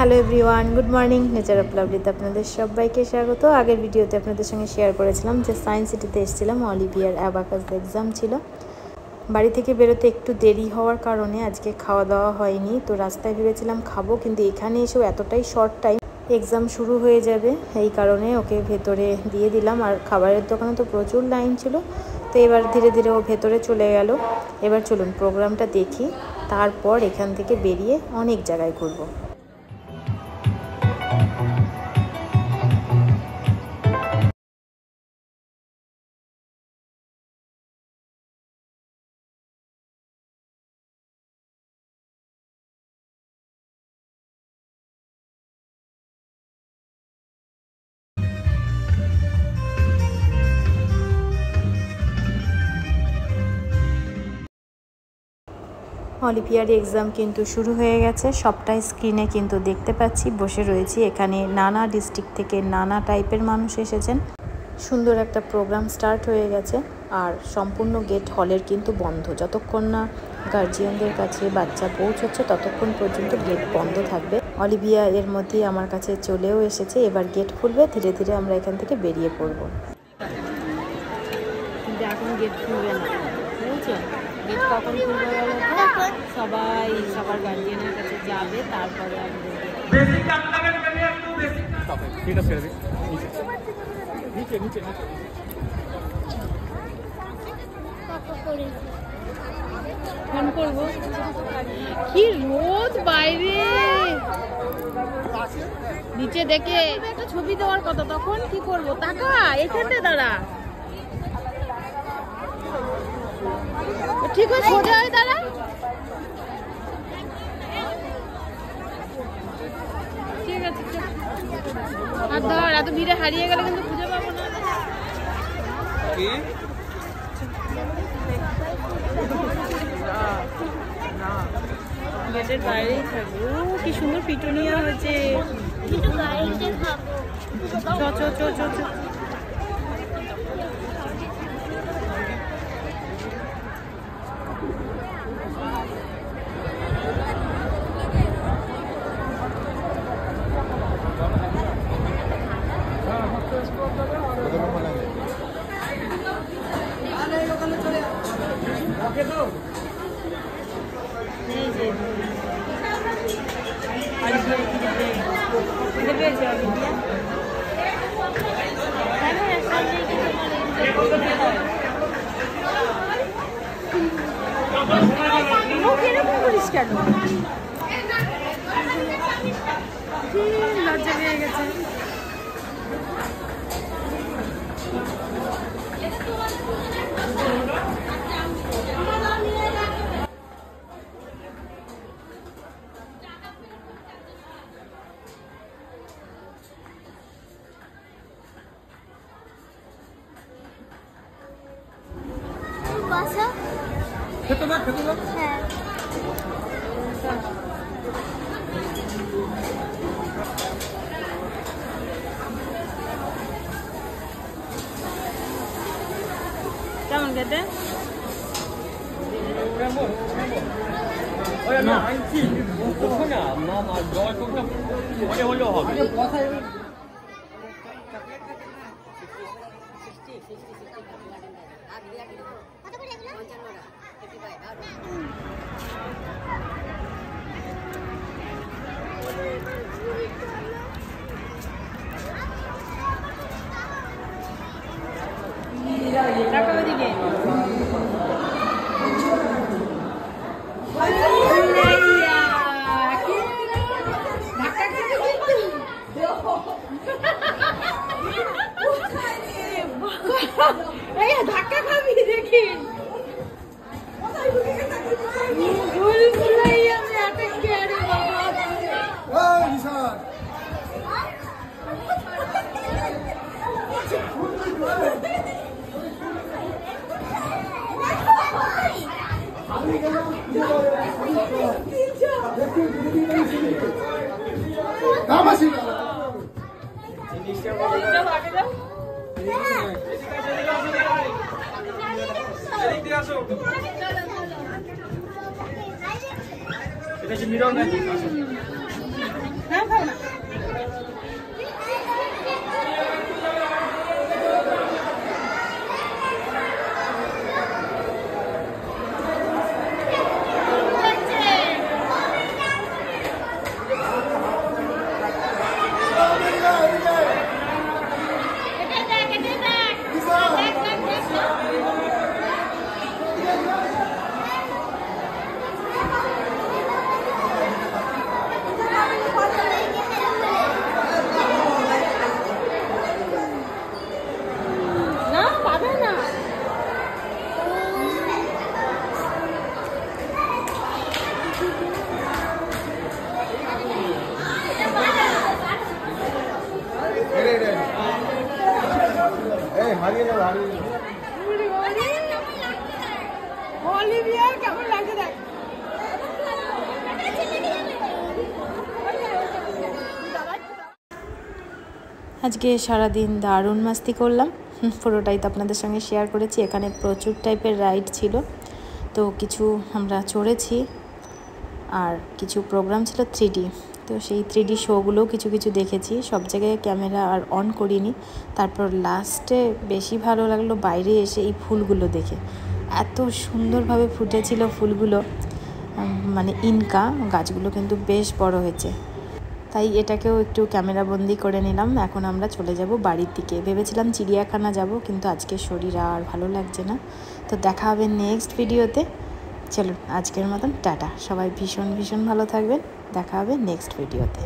Hello everyone, good morning. Nature of লাভলিতে আপনাদের সবাইকে স্বাগত। আগের ভিডিওতে আপনাদের সঙ্গে শেয়ার করেছিলাম যে সায়েন্স সিটিতে এসেছিলাম, অলিভিয়ার অ্যাবাকাস এক্সাম ছিল। বাড়ি থেকে বেরোতে একটু দেরি হওয়ার কারণে আজকে খাওয়া দাওয়া হয়নি। তো রাস্তায় ভেবেছিলাম খাবো, কিন্তু এখানে এসেও এতটাই শর্ট টাইম, এক্সাম শুরু হয়ে যাবে, এই কারণে ওকে ভেতরে দিয়ে দিলাম। আর খাবারের দোকানে তো প্রচুর লাইন ছিল, তো এবার ধীরে ধীরে ও ভেতরে চলে গেল। এবার চলুন প্রোগ্রামটা দেখি, তারপর এখান থেকে বেরিয়ে অনেক জায়গায় ঘুরবো। অলিভিয়ার এক্সাম কিন্তু শুরু হয়ে গেছে, সবটাই স্ক্রিনে কিন্তু দেখতে পাচ্ছি। বসে রয়েছি, এখানে নানা ডিস্ট্রিক্ট থেকে নানা টাইপের মানুষ এসেছেন। সুন্দর একটা প্রোগ্রাম স্টার্ট হয়ে গেছে, আর সম্পূর্ণ গেট হলের কিন্তু বন্ধ। যতক্ষণ না গার্জিয়ানদের কাছে বাচ্চা পৌঁছচ্ছে ততক্ষণ পর্যন্ত গেট বন্ধ থাকবে। অলিভিয়া এর মধ্যেই আমার কাছে চলেও এসেছে। এবার গেট খুলবে, ধীরে ধীরে আমরা এখান থেকে বেরিয়ে পড়বো। এখন গেট খুলবে না, বুঝছো? গেট কখন খুলবে বলো তো? সবাই সবার গার্জিয়ানের কাছে যাবে, তারপরে ফোন করবো। কি রোদ বাইরে, নিচে দেখে একটা ছবি দেওয়ার কথা, তখন কি করবো? টাকা এখানে দাঁড়া, ঠিক আছে সোজা হয়ে দাঁড়া। ঠিক আছে, আর ধর, এত ভিড়ে হারিয়ে গেলে কিন্তু খুঁজে পাবো না। গেটের বাইরেই থাকবে। ও কি সুন্দর পিটুনিয়া হয়েছে। কেন লজ্জা পেয়ে গেছে? খেতে না খেতে না। হ্যাঁ কেমন খেতে? হলেও হবে। ধাক্কা খাবি দেখি। এটা কি মিরর নাকি? অলিভিয়ার কেমন লাগছে দেখ। আজকে সারাদিন দারুণ মাস্তি করলাম, পুরোটাই তো আপনাদের সঙ্গে শেয়ার করেছি। এখানে প্রচুর টাইপের রাইড ছিল, তো কিছু আমরা চড়েছি আর কিছু প্রোগ্রাম ছিল 3D, তো সেই 3D শোগুলোও কিছু কিছু দেখেছি। সব জায়গায় ক্যামেরা আর অন করিনি। তারপর লাস্টে বেশি ভালো লাগলো বাইরে এসে এই ফুলগুলো দেখে, এত সুন্দরভাবে ফুটেছিল ফুলগুলো, মানে ইনকা গাছগুলো কিন্তু বেশ বড় হয়েছে, তাই এটাকেও একটু ক্যামেরা বন্দি করে নিলাম। এখন আমরা চলে যাব বাড়ির দিকে। ভেবেছিলাম চিড়িয়াখানা যাব, কিন্তু আজকে শরীর আর ভালো লাগছে না। তো দেখা হবে নেক্সট ভিডিওতে। চলুন আজকের মতন টাটা, সবাই ভীষণ ভীষণ ভালো থাকবেন। দেখা হবে নেক্সট ভিডিওতে।